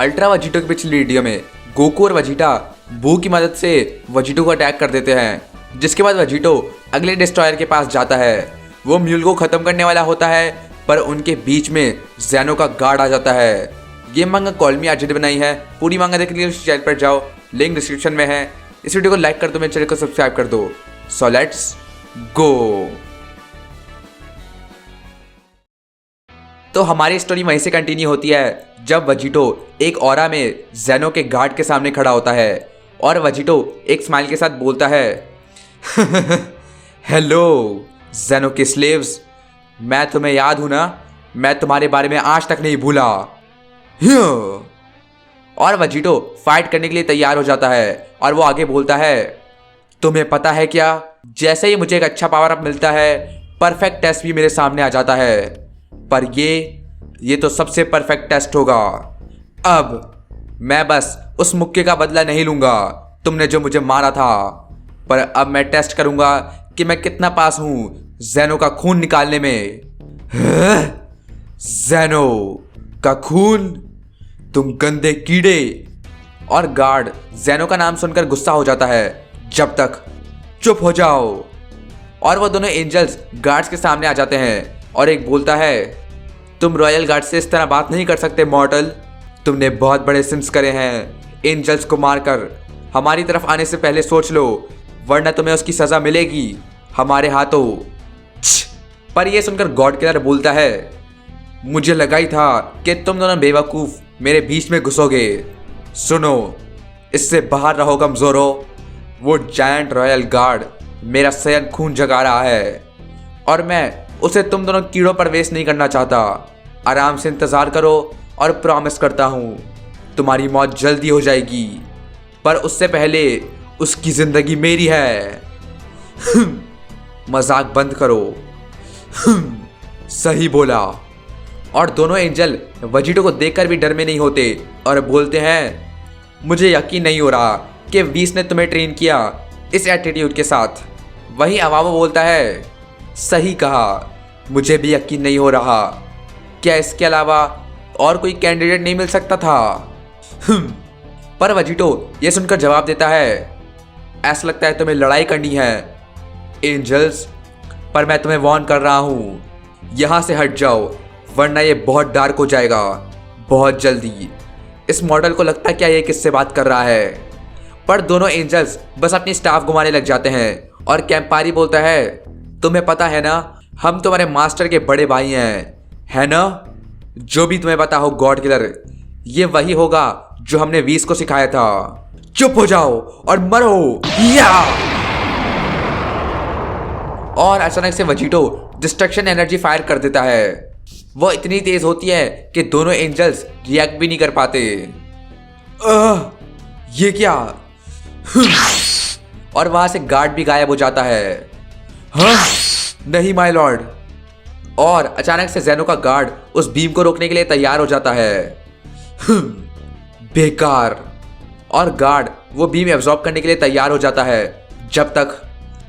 Ultra वजीटो की पिछली video में गोकू और वजीटा बू की मदद से वजीटो को अटैक कर देते हैं, जिसके बाद वजीटो अगले डिस्ट्रॉयर के पास जाता है। वो म्यूल को खत्म करने वाला होता है, पर उनके बीच में ज़ेनो का गार्ड आ जाता है। ये मांगा कॉलमी आरजेडी बनाई है। पूरी मांगा देखने के लिए उस चैनल पर जाओ, लिंक डिस्क्रिप्शन में है। इस वीडियो को लाइक कर दो, मेरे चैनल को सब्सक्राइब कर दो। So let's go. तो हमारी स्टोरी वहीं से कंटिन्यू होती है जब वजीटो एक ऑरा में ज़ेनो के गार्ड के सामने खड़ा होता है और वजीटो एक स्माइल के साथ बोलता है हेलो ज़ेनो के स्लेव्स, मैं तुम्हें याद हूं ना? मैं तुम्हारे बारे में आज तक नहीं भूला। और वजीटो फाइट करने के लिए तैयार हो जाता है और वो आगे बोलता है, तुम्हें पता है क्या, जैसे ही मुझे एक अच्छा पावर अप मिलता है, परफेक्ट टेस्ट भी मेरे सामने आ जाता है, पर ये तो सबसे परफेक्ट टेस्ट होगा। अब मैं बस उस मुक्के का बदला नहीं लूंगा तुमने जो मुझे मारा था, पर अब मैं टेस्ट करूंगा कि मैं कितना पास हूं ज़ेनो का खून निकालने में। ज़ेनो का खून? तुम गंदे कीड़े। और गार्ड ज़ेनो का नाम सुनकर गुस्सा हो जाता है। जब तक चुप हो जाओ। और वो दोनों एंजल्स गार्ड्स के सामने आ जाते हैं और एक बोलता है, तुम रॉयल गार्ड से इस तरह बात नहीं कर सकते मॉर्टल। तुमने बहुत बड़े सिंस करे हैं एंजल्स को मारकर। हमारी तरफ आने से पहले सोच लो, वरना तुम्हें उसकी सजा मिलेगी हमारे हाथों। पर यह सुनकर गॉड किलर बोलता है, मुझे लगा ही था कि तुम दोनों बेवकूफ मेरे बीच में घुसोगे। सुनो, इससे बाहर रहो कमजोरो। वो जायंट रॉयल गार्ड मेरा सयन खून जगा रहा है और मैं उसे तुम दोनों कीड़ों पर वेस्ट नहीं करना चाहता। आराम से इंतजार करो और प्रॉमिस करता हूँ तुम्हारी मौत जल्दी हो जाएगी, पर उससे पहले उसकी जिंदगी मेरी है। मजाक बंद करो। सही बोला। और दोनों एंजल वजीटो को देखकर भी डर में नहीं होते और बोलते हैं, मुझे यकीन नहीं हो रहा कि वीस ने तुम्हें ट्रेन किया इस एटीट्यूड के साथ। वहीं अवावो बोलता है, सही कहा, मुझे भी यकीन नहीं हो रहा। क्या इसके अलावा और कोई कैंडिडेट नहीं मिल सकता था? पर वजीटो ये सुनकर जवाब देता है, ऐसा लगता है तुम्हें लड़ाई करनी है एंजल्स, पर मैं तुम्हें वार्न कर रहा हूँ, यहाँ से हट जाओ वरना ये बहुत डार्क हो जाएगा बहुत जल्दी। इस मॉडल को लगता है क्या ये किससे बात कर रहा है? पर दोनों एंजल्स बस अपनी स्टाफ घुमाने लग जाते हैं और कैंपारी बोलता है, तुम्हें पता है ना, हम तुम्हारे मास्टर के बड़े भाई हैं, है ना? जो भी तुम्हें पता हो गॉड किलर, ये वही होगा जो हमने वीस को सिखाया था। चुप हो जाओ और मरो। या! और अचानक से वजीटो डिस्ट्रक्शन एनर्जी फायर कर देता है। वो इतनी तेज होती है कि दोनों एंजल्स रिएक्ट भी नहीं कर पाते। ये क्या? और वहां से गार्ड भी गायब हो जाता है। हाँ? नहीं माय लॉर्ड। और अचानक से ज़ेनो का गार्ड उस बीम को रोकने के लिए तैयार हो जाता है। बेकार। और गार्ड वो बीम एब्जॉर्ब करने के लिए तैयार हो जाता है, जब तक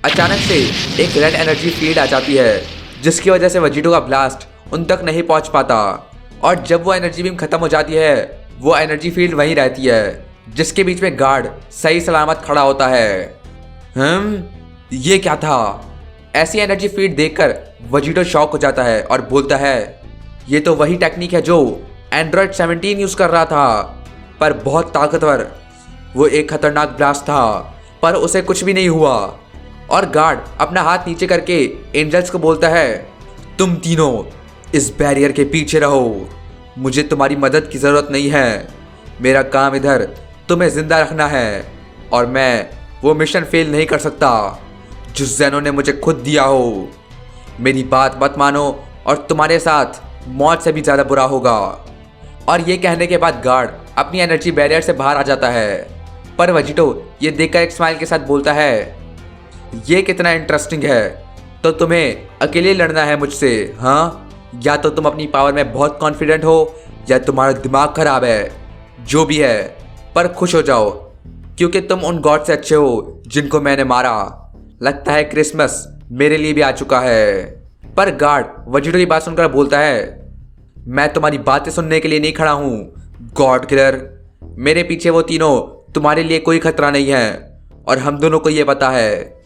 अचानक से एक रेड एनर्जी फील्ड आ जाती है, जिसकी वजह से वजीटो का ब्लास्ट उन तक नहीं पहुंच पाता। और जब वो एनर्जी बीम खत्म हो जाती है, वो एनर्जी फील्ड वहीं रहती है, जिसके बीच में गार्ड सही सलामत खड़ा होता है। ये क्या था? ऐसी एनर्जी फीड देखकर वजीटो शॉक हो जाता है और बोलता है, ये तो वही टेक्निक है जो एंड्रॉयड 17 यूज कर रहा था, पर बहुत ताकतवर। वो एक खतरनाक ब्लास्ट था, पर उसे कुछ भी नहीं हुआ। और गार्ड अपना हाथ नीचे करके एंजल्स को बोलता है, तुम तीनों इस बैरियर के पीछे रहो, मुझे तुम्हारी मदद की जरूरत नहीं है। मेरा काम इधर तुम्हें जिंदा रखना है और मैं वो मिशन फेल नहीं कर सकता जो ज़ेनो ने मुझे खुद दिया हो। मेरी बात मत मानो और तुम्हारे साथ मौत से भी ज़्यादा बुरा होगा। और ये कहने के बाद गार्ड अपनी एनर्जी बैरियर से बाहर आ जाता है। पर वजीटो ये देखकर एक स्माइल के साथ बोलता है, ये कितना इंटरेस्टिंग है। तो तुम्हें अकेले लड़ना है मुझसे, हाँ? या तो तुम अपनी पावर में बहुत कॉन्फिडेंट हो या तुम्हारा दिमाग खराब है। जो भी है, पर खुश हो जाओ क्योंकि तुम उन गॉड से अच्छे हो जिनको मैंने मारा। लगता है क्रिसमस मेरे लिए भी आ चुका है। पर गार्ड वजीटो की बात सुनकर बोलता है, मैं तुम्हारी बातें सुनने के लिए नहीं खड़ा हूँ, गॉड किलर, मेरे पीछे वो तीनों तुम्हारे लिए कोई खतरा नहीं है और हम दोनों को ये पता है।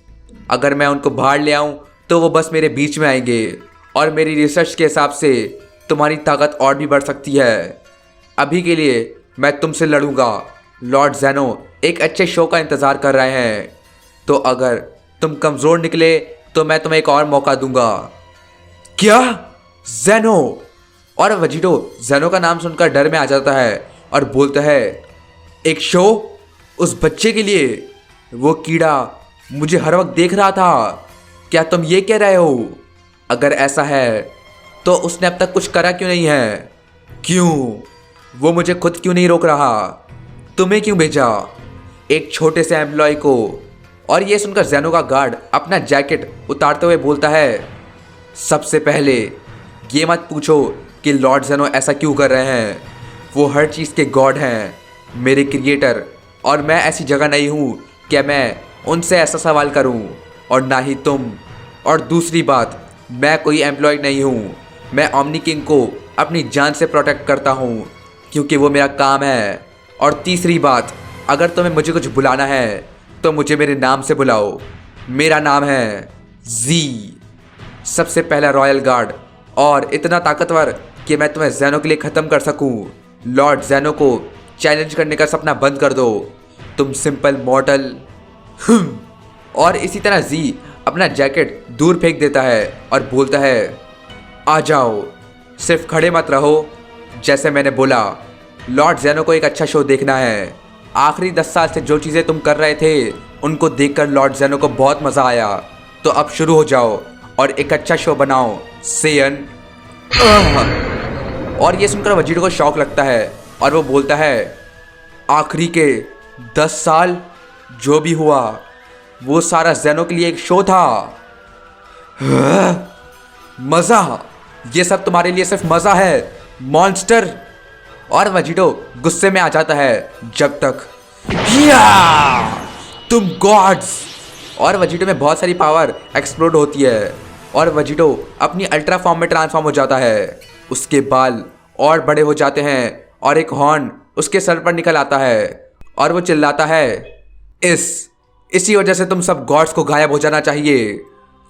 अगर मैं उनको बाहर ले आऊं तो वो बस मेरे बीच में आएंगे और मेरी रिसर्च के हिसाब से तुम्हारी ताकत और भी बढ़ सकती है। अभी के लिए मैं तुमसे लड़ूंगा। लॉर्ड ज़ेनो एक अच्छे शो का इंतज़ार कर रहे हैं, तो अगर तुम कमज़ोर निकले तो मैं तुम्हें एक और मौका दूंगा। क्या? ज़ेनो? और वेजिटो ज़ेनो का नाम सुनकर डर में आ जाता है और बोलता है, एक शो? उस बच्चे के लिए? वो कीड़ा मुझे हर वक्त देख रहा था। क्या तुम ये कह रहे हो? अगर ऐसा है तो उसने अब तक कुछ करा क्यों नहीं है? क्यों? वो मुझे खुद क्यों नहीं रोक रहा? तुम्हें क्यों भेजा, एक छोटे से एम्प्लॉय को? और ये सुनकर ज़ेनो का गार्ड अपना जैकेट उतारते हुए बोलता है, सबसे पहले ये मत पूछो कि लॉर्ड ज़ेनो ऐसा क्यों कर रहे हैं। वो हर चीज़ के गॉड हैं, मेरे क्रिएटर, और मैं ऐसी जगह नहीं हूँ कि मैं उनसे ऐसा सवाल करूँ, और ना ही तुम। और दूसरी बात, मैं कोई एम्प्लॉय नहीं हूँ। मैं ओमनी किंग को अपनी जान से प्रोटेक्ट करता हूँ क्योंकि वो मेरा काम है। और तीसरी बात, अगर तुम्हें मुझे कुछ बुलाना है तो मुझे मेरे नाम से बुलाओ। मेरा नाम है जी, सबसे पहला रॉयल गार्ड, और इतना ताकतवर कि मैं तुम्हें ज़ेनो के लिए ख़त्म कर सकूं। लॉर्ड ज़ेनो को चैलेंज करने का सपना बंद कर दो, तुम सिंपल मॉर्टल। और इसी तरह जी अपना जैकेट दूर फेंक देता है और बोलता है, आ जाओ, सिर्फ खड़े मत रहो। जैसे मैंने बोला, लॉर्ड ज़ेनो को एक अच्छा शो देखना है। आखिरी 10 साल से जो चीज़ें तुम कर रहे थे उनको देखकर लॉर्ड ज़ेनो को बहुत मज़ा आया, तो अब शुरू हो जाओ और एक अच्छा शो बनाओ, सेयन। और ये सुनकर वेजिटो को शौक लगता है और वो बोलता है, आखिरी के 10 साल जो भी हुआ वो सारा ज़ेनो के लिए एक शो था। मज़ा? ये सब तुम्हारे लिए सिर्फ मज़ा है, मॉन्स्टर। और वेजिटो गुस्से में आ जाता है, जब तक तुम गॉड्स। और वेजिटो में बहुत सारी पावर एक्सप्लोड होती है और वेजिटो अपनी अल्ट्रा फॉर्म में ट्रांसफॉर्म हो जाता है। उसके बाल और बड़े हो जाते हैं और एक हॉर्न उसके सर पर निकल आता है और वो चिल्लाता है, इसी वजह से तुम सब गॉड्स को गायब हो जाना चाहिए।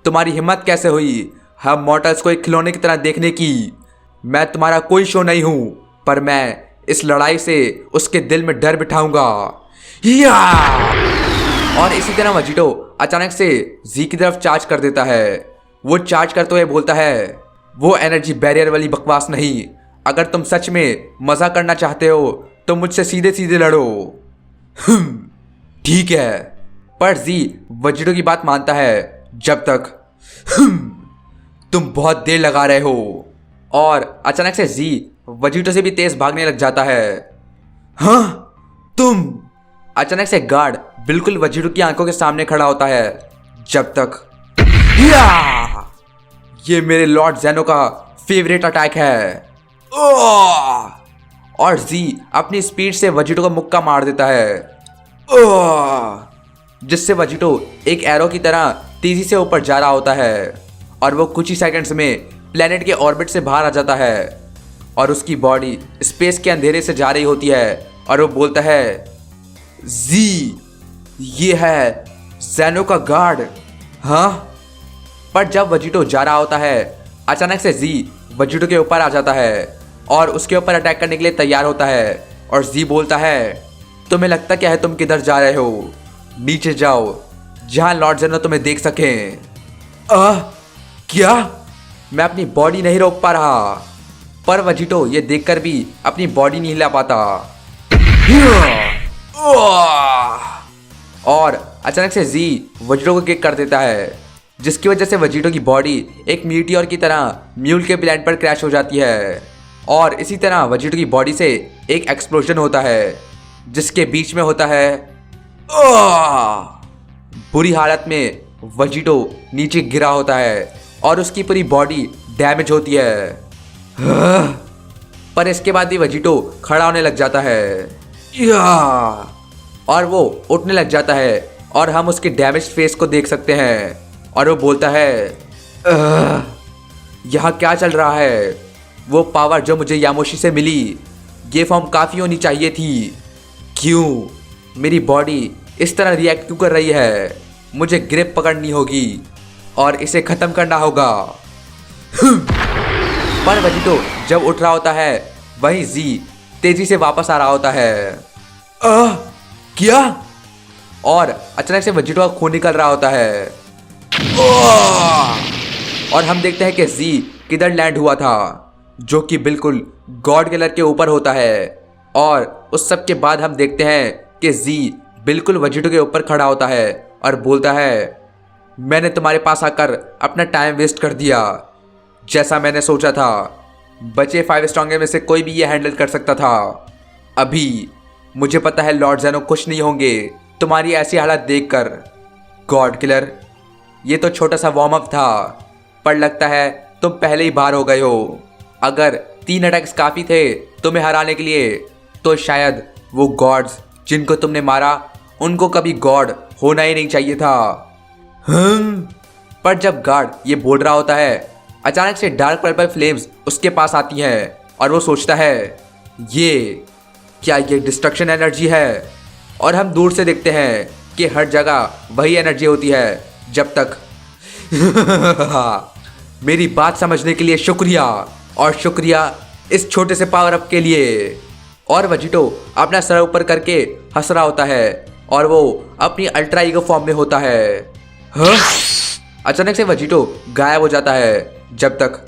तुम्हारी हिम्मत कैसे हुई हम मॉर्टल्स को एक खिलौने की तरह देखने की? मैं तुम्हारा कोई शो नहीं हूं, पर मैं इस लड़ाई से उसके दिल में डर बिठाऊंगा। और इसी तरह वेजिटो अचानक से जी की तरफ चार्ज कर देता है। वो चार्ज करते हुए बोलता है, वो एनर्जी बैरियर वाली बकवास नहीं। अगर तुम सच में मजा करना चाहते हो तो मुझसे सीधे सीधे लड़ो। ठीक है। पर जी वेजिटो की बात मानता है, जब तक तुम बहुत देर लगा रहे हो। और अचानक से जी वेजिटो से भी तेज भागने लग जाता है। हाँ, तुम? अचानक से गार्ड बिल्कुल वेजिटो की आंखों के सामने खड़ा होता है, जब तक ये मेरे लॉर्ड ज़ेनो का फेवरेट अटैक है। और जी अपनी स्पीड से वेजिटो को मुक्का मार देता है, जिससे वेजिटो एक एरो की तरह तेजी से ऊपर जा रहा होता है और वो कुछ ही सेकंड्स में प्लेनेट के ऑर्बिट से बाहर आ जाता है और उसकी बॉडी स्पेस के अंधेरे से जा रही होती है और वो बोलता है, जी ये है ज़ेनो का गार्ड। हाँ? पर जब वेजिटो जा रहा होता है, अचानक से जी वेजिटो के ऊपर आ जाता है और उसके ऊपर अटैक करने के लिए तैयार होता है और जी बोलता है, तुम्हें लगता क्या है तुम किधर जा रहे हो? नीचे जाओ जहां लॉर्ड ज़ेनो तुम्हें देख सकें। क्या? मैं अपनी बॉडी नहीं रोक पा रहा। पर वेजिटो ये देखकर भी अपनी बॉडी नहीं हिला पाता। और अचानक से जी वेजिटो को किक कर देता है, जिसकी वजह से वेजिटो की बॉडी एक मीटियोर की तरह म्यूल के प्लैनेट पर क्रैश हो जाती है। और इसी तरह वेजिटो की बॉडी से एक एक्सप्लोजन होता है, जिसके बीच में होता है बुरी हालत में वेजिटो नीचे गिरा होता है और उसकी पूरी बॉडी डैमेज होती है। पर इसके बाद भी वेजिटो खड़ा होने लग जाता है और वो उठने लग जाता है और हम उसके डैमेज फेस को देख सकते हैं और वो बोलता है, यहाँ क्या चल रहा है? वो पावर जो मुझे यामोशी से मिली, ये फॉर्म काफ़ी होनी चाहिए थी। क्यों मेरी बॉडी इस तरह रिएक्ट क्यों कर रही है? मुझे ग्रिप पकड़नी होगी और इसे ख़त्म करना होगा। पर वेजिटो जब उठ रहा होता है वहीं जी तेजी से वापस आ रहा होता है। क्या? और अचानक से वेजिटो का खून निकल रहा होता है। और हम देखते हैं कि जी किधर लैंड हुआ था, जो कि बिल्कुल गॉड किलर के ऊपर होता है। और उस सब के बाद हम देखते हैं कि जी बिल्कुल वेजिटो के ऊपर खड़ा होता है और बोलता है, मैंने तुम्हारे पास आकर अपना टाइम वेस्ट कर दिया। जैसा मैंने सोचा था, बचे 5 स्ट्रॉन्गर में से कोई भी ये हैंडल कर सकता था। अभी मुझे पता है लॉर्ड ज़ेनो खुश नहीं होंगे तुम्हारी ऐसी हालत देखकर। गॉड किलर, ये तो छोटा सा वार्म अप था, पर लगता है तुम पहले ही बाहर हो गए हो। अगर 3 अटैक्स काफ़ी थे तुम्हें हराने के लिए, तो शायद वो गॉड्स जिनको तुमने मारा उनको कभी गॉड होना ही नहीं चाहिए था। पर जब गार्ड ये बोल रहा होता है, अचानक से डार्क पर्पल फ्लेम्स उसके पास आती हैं और वो सोचता है, क्या ये डिस्ट्रक्शन एनर्जी है? और हम दूर से देखते हैं कि हर जगह वही एनर्जी होती है जब तक मेरी बात समझने के लिए शुक्रिया, और शुक्रिया इस छोटे से पावर अप के लिए। और वेजिटो अपना सर ऊपर करके हंस रहा होता है और वो अपनी अल्ट्रा ईगो फॉर्म में होता है। अचानक से वेजिटो गायब हो जाता है जब तक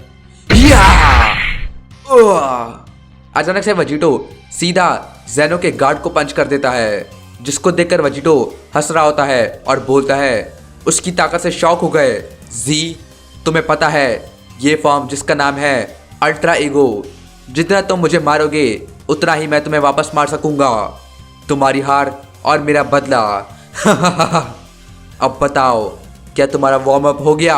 अचानक से वेजिटो सीधा ज़ेनो के गार्ड को पंच कर देता है, जिसको देखकर वेजिटो हंस रहा होता है और बोलता है, उसकी ताकत से शॉक हो गए। जी, तुम्हें पता है ये फॉर्म जिसका नाम है अल्ट्रा ईगो, जितना तुम मुझे मारोगे उतना ही मैं तुम्हें वापस मार सकूंगा। तुम्हारी हार और मेरा बदला। अब बताओ, क्या तुम्हारा वार्म अप हो गया?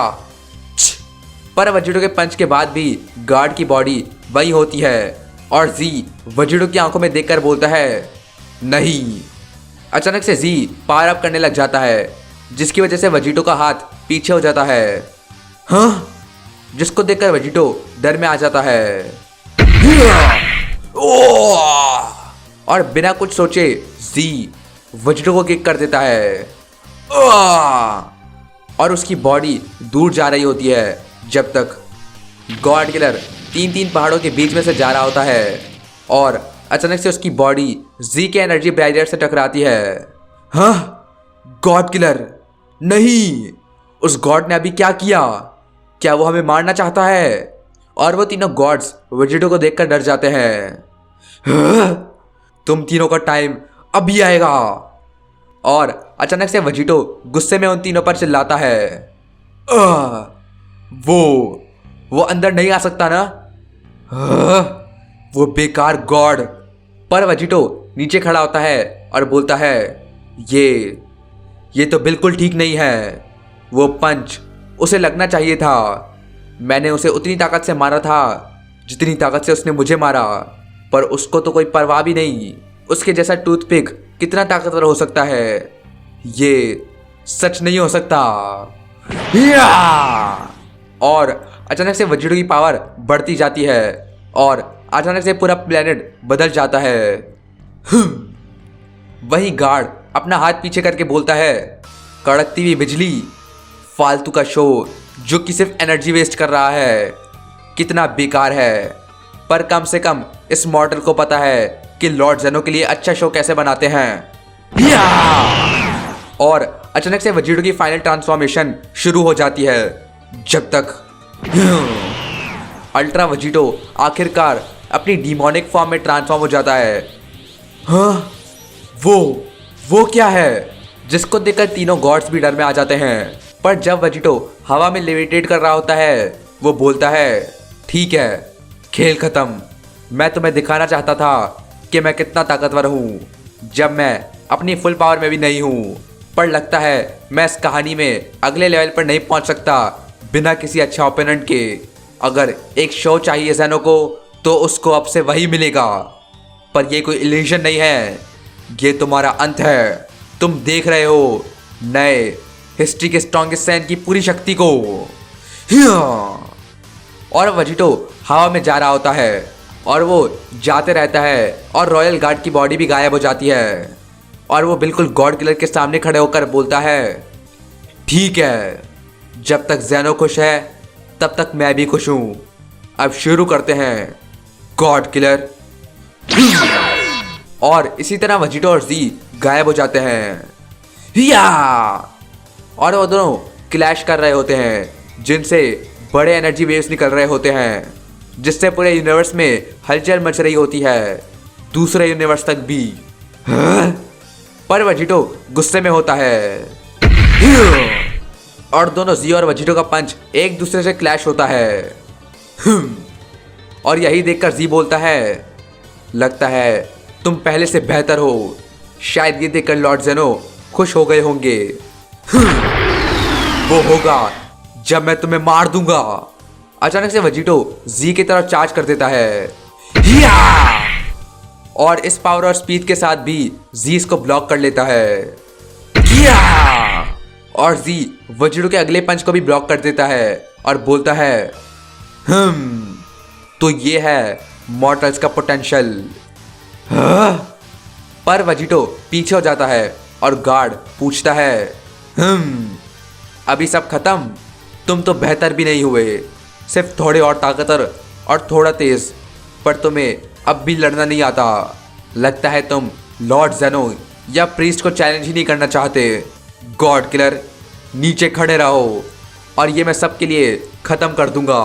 पर वेजिटो के पंच के बाद भी गार्ड की बॉडी वही होती है और जी वेजिटो की आंखों में देखकर बोलता है, नहीं। अचानक से जी पावर अप करने लग जाता है, जिसकी वजह से वेजिटो का हाथ पीछे हो जाता है। हाँ, जिसको देखकर वेजिटो डर में आ जाता है और बिना कुछ सोचे जी वेजिटो को किक कर देता है और उसकी बॉडी दूर जा रही होती है, जब तक गॉड किलर 3 पहाड़ों के बीच में से जा रहा होता है और अचानक से उसकी बॉडी जी के एनर्जी बैरियर से टकराती है। हाँ, गॉड किलर, नहीं। उस गॉड ने अभी क्या किया? क्या वो हमें मारना चाहता है? और वो तीनों गॉड्स वेजिटो को देखकर डर जाते हैं। तुम तीनों का टाइम अभी आएगा। और अचानक से वेजिटो गुस्से में उन तीनों पर चिल्लाता है, वो अंदर नहीं आ सकता ना? वो बेकार गॉड। पर वेजिटो नीचे खड़ा होता है और बोलता है, ये तो बिल्कुल ठीक नहीं है। वो पंच उसे लगना चाहिए था। मैंने उसे उतनी ताकत से मारा था जितनी ताकत से उसने मुझे मारा, पर उसको तो कोई परवाह भी नहीं। उसके जैसा टूथपिक कितना ताकतवर हो सकता है? ये सच नहीं हो सकता। और अचानक से वेजिटो की पावर बढ़ती जाती है और अचानक से पूरा प्लेनेट बदल जाता है। वही गार्ड अपना हाथ पीछे करके बोलता है, कड़कती हुई बिजली, फालतू का शो जो कि सिर्फ एनर्जी वेस्ट कर रहा है, कितना बेकार है। पर कम से कम इस मॉडल को पता है कि लॉर्ड ज़ेनो के लिए अच्छा शो कैसे बनाते हैं। और अचानक से वेजिटो की फाइनल ट्रांसफॉर्मेशन शुरू हो जाती है, जब तक अल्ट्रा वेजिटो आखिरकार अपनी डीमोनिक फॉर्म में ट्रांसफॉर्म हो जाता है। हाँ, वो क्या है? जिसको देखकर तीनों गॉड्स भी डर में आ जाते हैं। पर जब वेजिटो हवा में लेविटेट कर रहा होता है, वो बोलता है, ठीक है, खेल खत्म। मैं तुम्हें दिखाना चाहता था कि मैं कितना ताकतवर हूँ, जब मैं अपनी फुल पावर में भी नहीं हूँ। पर लगता है मैं इस कहानी में अगले लेवल पर नहीं पहुँच सकता बिना किसी अच्छा ओपोनेंट के। अगर एक शो चाहिए ज़ेनो को, तो उसको अब से वही मिलेगा। पर ये कोई इल्यूजन नहीं है, ये तुम्हारा अंत है। तुम देख रहे हो नए हिस्ट्री के स्ट्रॉन्गेस्ट सैन की पूरी शक्ति को। और वेजिटो हवा में जा रहा होता है और वो जाते रहता है और रॉयल गार्ड की बॉडी भी गायब हो जाती है और वो बिल्कुल गॉड किलर के सामने खड़े होकर बोलता है, ठीक है, जब तक ज़ेनो खुश है तब तक मैं भी खुश हूँ। अब शुरू करते हैं गॉड किलर। और इसी तरह वेजिटो और जी गायब हो जाते हैं। या और वो दोनों क्लैश कर रहे होते हैं जिनसे बड़े एनर्जी वेव्स निकल रहे होते हैं जिससे पूरे यूनिवर्स में हलचल मच रही होती है, दूसरे यूनिवर्स तक भी। पर वेजिटो गुस्से में होता है और दोनों जी और वेजिटो का पंच एक दूसरे से क्लैश होता है। और यही देखकर जी बोलता है, लगता है तुम पहले से बेहतर हो। शायद ये देखकर लॉर्ड ज़ेनो खुश हो गए होंगे। वो होगा जब मैं तुम्हें मार दूंगा। अचानक से वेजिटो जी की तरफ चार्ज कर देता है। या! और इस पावर और स्पीड के साथ भी जी इसको ब्लॉक कर लेता है। या! और जी वेजिटो के अगले पंच को भी ब्लॉक कर देता है और बोलता है, तो ये है मॉर्टल्स का पोटेंशियल। पर वेजिटो पीछे हो जाता है और गार्ड पूछता है, अभी सब खत्म? तुम तो बेहतर भी नहीं हुए, सिर्फ थोड़े और ताकतवर और थोड़ा तेज, पर तुम्हें अब भी लड़ना नहीं आता। लगता है तुम लॉर्ड ज़ेनो या प्रीस्ट को चैलेंज ही नहीं करना चाहते। गॉड किलर, नीचे खड़े रहो और ये मैं सबके लिए खत्म कर दूंगा।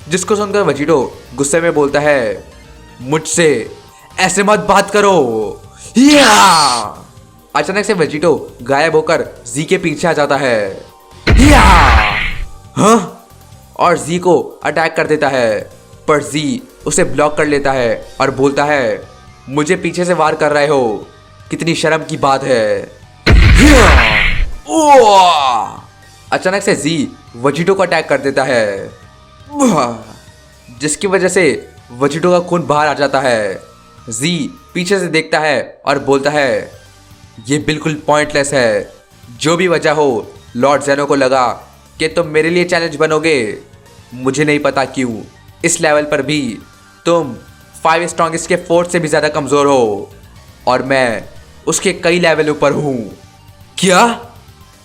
जिसको सुनकर वेजिटो गुस्से में बोलता है, मुझसे ऐसे मत बात करो। या! अचानक से वेजिटो गायब होकर जी के पीछे आ जाता है। या! और जी को अटैक कर देता है, पर जी उसे ब्लॉक कर लेता है और बोलता है, मुझे पीछे से वार कर रहे हो, कितनी शर्म की बात है। अचानक से जी वेजिटो को अटैक कर देता है, जिसकी वजह से वेजिटो का खून बाहर आ जाता है। जी पीछे से देखता है और बोलता है, ये बिल्कुल पॉइंटलेस है। जो भी वजह हो, लॉर्ड ज़ेनो को लगा कि तुम मेरे लिए चैलेंज बनोगे। मुझे नहीं पता क्यों, इस लेवल पर भी तुम 5 स्ट्रॉन्गेस्ट के 4 से भी ज़्यादा कमज़ोर हो और मैं उसके कई लेवल ऊपर हूँ। क्या?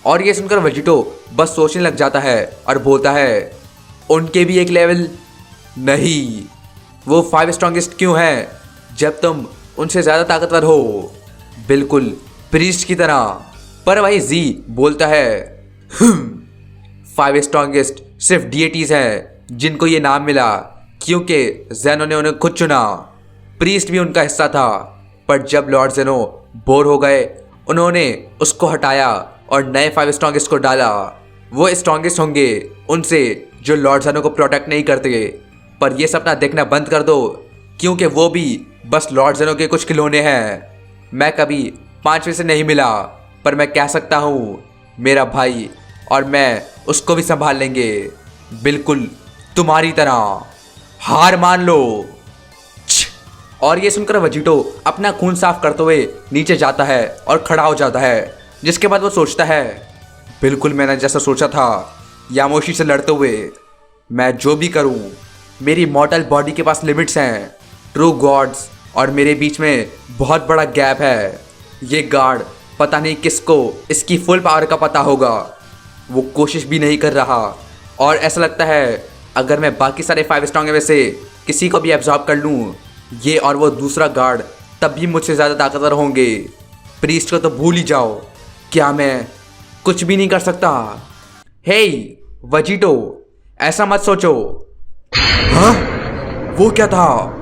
और ये सुनकर वेजिटो बस सोचने लग जाता है और बोलता है, उनके भी एक लेवल? नहीं, वो 5 स्ट्रॉन्गेस्ट क्यों हैं जब तुम उनसे ज़्यादा ताकतवर हो, बिल्कुल प्रीस्ट की तरह। पर वही जी बोलता है, 5 स्ट्रॉन्गेस्ट सिर्फ डीएटीज हैं जिनको ये नाम मिला क्योंकि ज़ेनो ने उन्हें खुद चुना। प्रीस्ट भी उनका हिस्सा था, पर जब लॉर्ड ज़ेनो बोर हो गए उन्होंने उसको हटाया और नए 5 स्ट्रॉन्गेस्ट को डाला। वो स्ट्रॉन्गेस्ट होंगे उनसे जो लॉर्ड ज़ेनो को प्रोटेक्ट नहीं करते। पर ये सपना देखना बंद कर दो क्योंकि वो भी बस लॉर्ड ज़ेनो के कुछ खिलौने हैं। मैं कभी 5वें से नहीं मिला, पर मैं कह सकता हूँ मेरा भाई और मैं उसको भी संभाल लेंगे, बिल्कुल तुम्हारी तरह। हार मान लो। और ये सुनकर वेजिटो अपना खून साफ करते हुए नीचे जाता है और खड़ा हो जाता है, जिसके बाद वो सोचता है, बिल्कुल मैंने जैसा सोचा था, यामोशी से लड़ते हुए मैं जो भी करूं, मेरी मॉर्टल बॉडी के पास लिमिट्स हैं। ट्रू गॉड्स और मेरे बीच में बहुत बड़ा गैप है। ये गार्ड पता नहीं किसको इसकी फुल पावर का पता होगा, वो कोशिश भी नहीं कर रहा। और ऐसा लगता है अगर मैं बाकी सारे 5 स्ट्रॉन्ग में से किसी को भी एब्जॉर्ब कर लूँ, ये और वो दूसरा गार्ड तब भी मुझसे ज़्यादा ताकतवर होंगे। प्रीस्ट को तो भूल ही जाओ, क्या मैं कुछ भी नहीं कर सकता? हे वेजिटो, ऐसा मत सोचो। हाँ, वो क्या था?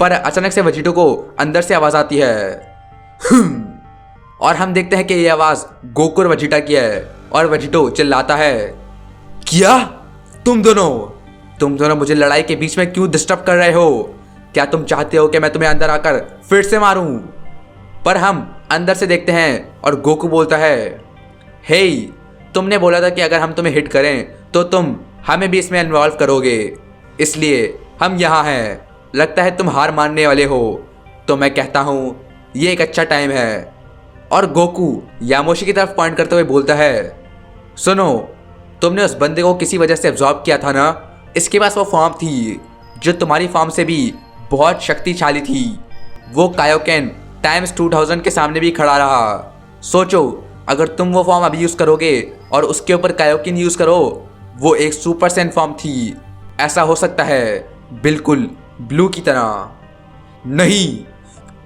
पर अचानक से वेजिटो को अंदर से आवाज़ आती है। और हम देखते हैं कि ये आवाज़ गोकू और वेजिटा की है और वेजिटो चिल्लाता है, क्या? तुम दोनों मुझे लड़ाई के बीच में क्यों डिस्टर्ब कर रहे हो? क्या तुम चाहते हो कि मैं तुम्हें अंदर आकर फिर से मारूं? पर हम अंदर से देखते हैं और गोकू बोलता है, हे, तुमने बोला था कि अगर हम तुम्हें हिट करें तो तुम हमें भी इसमें इन्वॉल्व करोगे, इसलिए हम यहाँ हैं। लगता है तुम हार मानने वाले हो, तो मैं कहता हूँ ये एक अच्छा टाइम है। और गोकू यामोशी की तरफ पॉइंट करते हुए बोलता है, सुनो, तुमने उस बंदे को किसी वजह से एब्जॉर्ब किया था ना? इसके पास वो फॉर्म थी जो तुम्हारी फॉर्म से भी बहुत शक्तिशाली थी। वो कायोकेन टाइम्स 2000 के सामने भी खड़ा रहा। सोचो, अगर तुम वो फॉर्म अभी यूज़ करोगे और उसके ऊपर कायोकेन यूज़ करो, वो एक सुपर सैयन फॉर्म थी। ऐसा हो सकता है, बिल्कुल ब्लू की तरह। नहीं,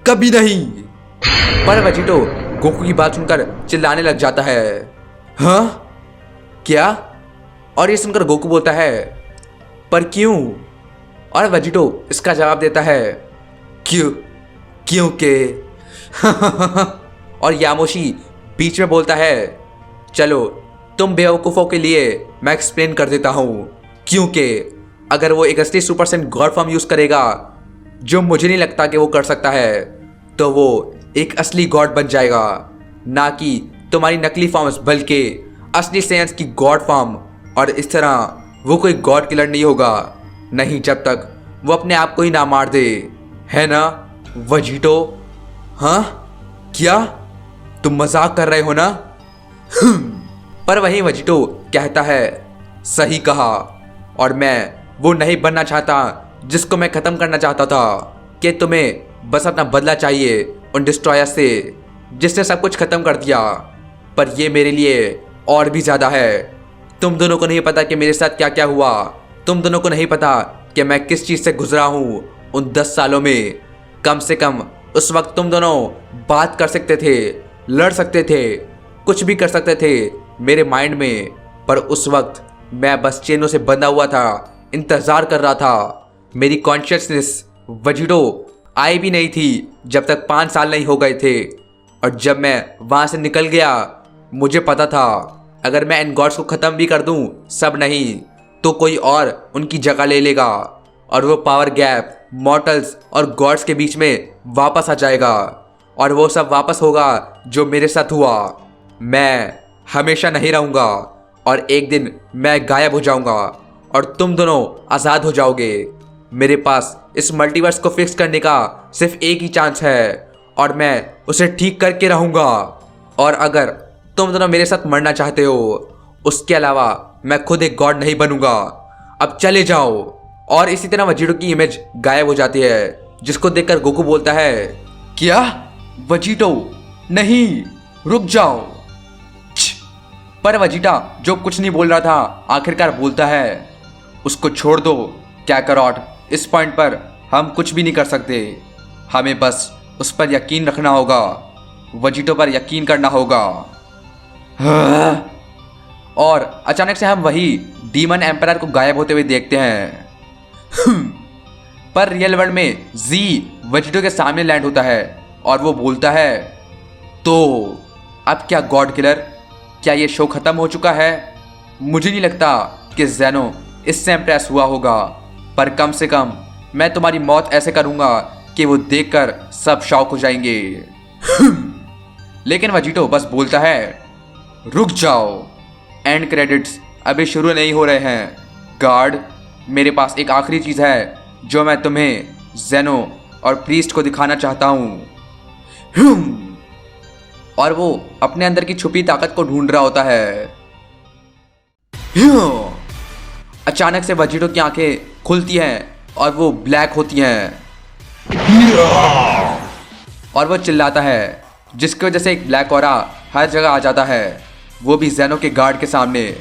कभी नहीं। पर वेजिटो गोकू की बात सुनकर चिल्लाने लग जाता है। हाँ, क्या? और ये सुनकर गोकू बोलता है, पर क्यों? और वेजिटो इसका जवाब देता है, क्योंकि और यामोशी बीच में बोलता है, चलो तुम बेवकूफ़ों के लिए मैं एक्सप्लेन कर देता हूँ। क्योंकि अगर वो एक असली super Saiyan God form use करेगा, जो मुझे नहीं लगता कि वो कर सकता है, तो वो एक असली गॉड बन जाएगा, ना कि तुम्हारी नकली फॉर्म्स, बल्कि असली सैयन्स की गॉड फॉर्म। और इस तरह वो कोई गॉड किलर नहीं होगा, नहीं जब तक वो अपने आप को ही ना मार दे, है ना वेजिटो? हाँ, क्या तुम मजाक कर रहे हो ना? पर वहीं वेजिटो कहता है, सही कहा। और मैं वो नहीं बनना चाहता जिसको मैं ख़त्म करना चाहता था। कि तुम्हें बस अपना बदला चाहिए उन डिस्ट्रॉयर से जिसने सब कुछ ख़त्म कर दिया। पर ये मेरे लिए और भी ज़्यादा है। तुम दोनों को नहीं पता कि मेरे साथ क्या क्या हुआ। तुम दोनों को नहीं पता कि मैं किस चीज़ से गुजरा हूँ उन 10 सालों में। कम से कम उस वक्त तुम दोनों बात कर सकते थे, लड़ सकते थे, कुछ भी कर सकते थे मेरे माइंड में। पर उस वक्त मैं बस चेनों से बंधा हुआ था, इंतज़ार कर रहा था। मेरी कॉन्शियसनेस वेजिटो आई भी नहीं थी जब तक 5 साल नहीं हो गए थे। और जब मैं वहाँ से निकल गया, मुझे पता था अगर मैं इन गॉड्स को ख़त्म भी कर दूँ, सब नहीं तो कोई और उनकी जगह ले लेगा। और वो पावर गैप मॉर्टल्स और गॉड्स के बीच में वापस आ जाएगा। और वो सब वापस होगा जो मेरे साथ हुआ। मैं हमेशा नहीं रहूँगा और एक दिन मैं गायब हो जाऊँगा और तुम दोनों आज़ाद हो जाओगे। मेरे पास इस मल्टीवर्स को फिक्स करने का सिर्फ एक ही चांस है और मैं उसे ठीक करके रहूँगा। और अगर तुम दोनों मेरे साथ मरना चाहते हो, उसके अलावा मैं खुद एक गॉड नहीं बनूंगा। अब चले जाओ। और इसी तरह वेजिटो की इमेज गायब हो जाती है, जिसको देखकर गोकू बोलता है, क्या वेजिटो? नहीं, रुक जाओ। पर वेजिटा जो कुछ नहीं बोल रहा था, आखिरकार बोलता है, उसको छोड़ दो काकारोट। इस पॉइंट पर हम कुछ भी नहीं कर सकते। हमें बस उस पर यकीन रखना होगा, वेजिटो पर यकीन करना होगा। और अचानक से हम वही डीमन एम्पायर को गायब होते हुए देखते हैं। पर रियल वर्ल्ड में जी वेजिटो के सामने लैंड होता है और वो बोलता है, तो अब क्या गॉड किलर, क्या ये शो खत्म हो चुका है? मुझे नहीं लगता कि ज़ेनो इससे इम्प्रेस हुआ होगा, पर कम से कम मैं तुम्हारी मौत ऐसे करूंगा कि वो देखकर सब शॉक हो जाएंगे। लेकिन वेजिटो बस बोलता है, रुक जाओ, एंड क्रेडिट्स अभी शुरू नहीं हो रहे हैं। गार्ड, मेरे पास एक आखिरी चीज़ है जो मैं तुम्हें, ज़ेनो और प्रीस्ट को दिखाना चाहता हूँ। और वो अपने अंदर की छुपी ताकत को ढूंढ रहा होता है। अचानक से वेजिटो की आंखें खुलती हैं और वो ब्लैक होती हैं और वो चिल्लाता है, जिसकी वजह से एक ब्लैक ऑरा हर जगह आ जाता है, वो भी ज़ेनो के गार्ड के सामने।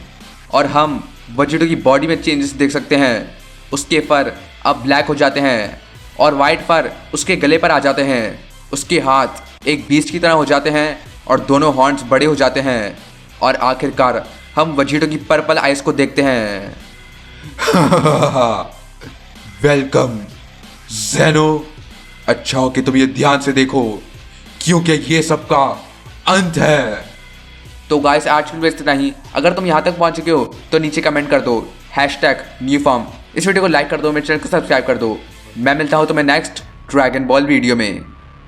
और हम वेजिटो की बॉडी में चेंजेस देख सकते हैं। उसके फर अब ब्लैक हो जाते हैं और वाइट फर उसके गले पर आ जाते हैं। उसके हाथ एक बीस्ट की तरह हो जाते हैं और दोनों हॉर्न्स बड़े हो जाते हैं। और आखिरकार हम वेजिटो की पर्पल आइज को देखते हैं। Welcome Zeno. अच्छा हो कि तुम ये ध्यान से देखो, क्योंकि ये सबका अंत है। तो गाइस, आज की वीडियो इतना ही। अगर तुम यहाँ तक पहुँच चुके हो तो नीचे कमेंट कर दो #न्यूफॉर्म। इस वीडियो को लाइक कर दो, मेरे चैनल को सब्सक्राइब कर दो। मैं मिलता हूँ तुम्हें नेक्स्ट ड्रैगन बॉल वीडियो में।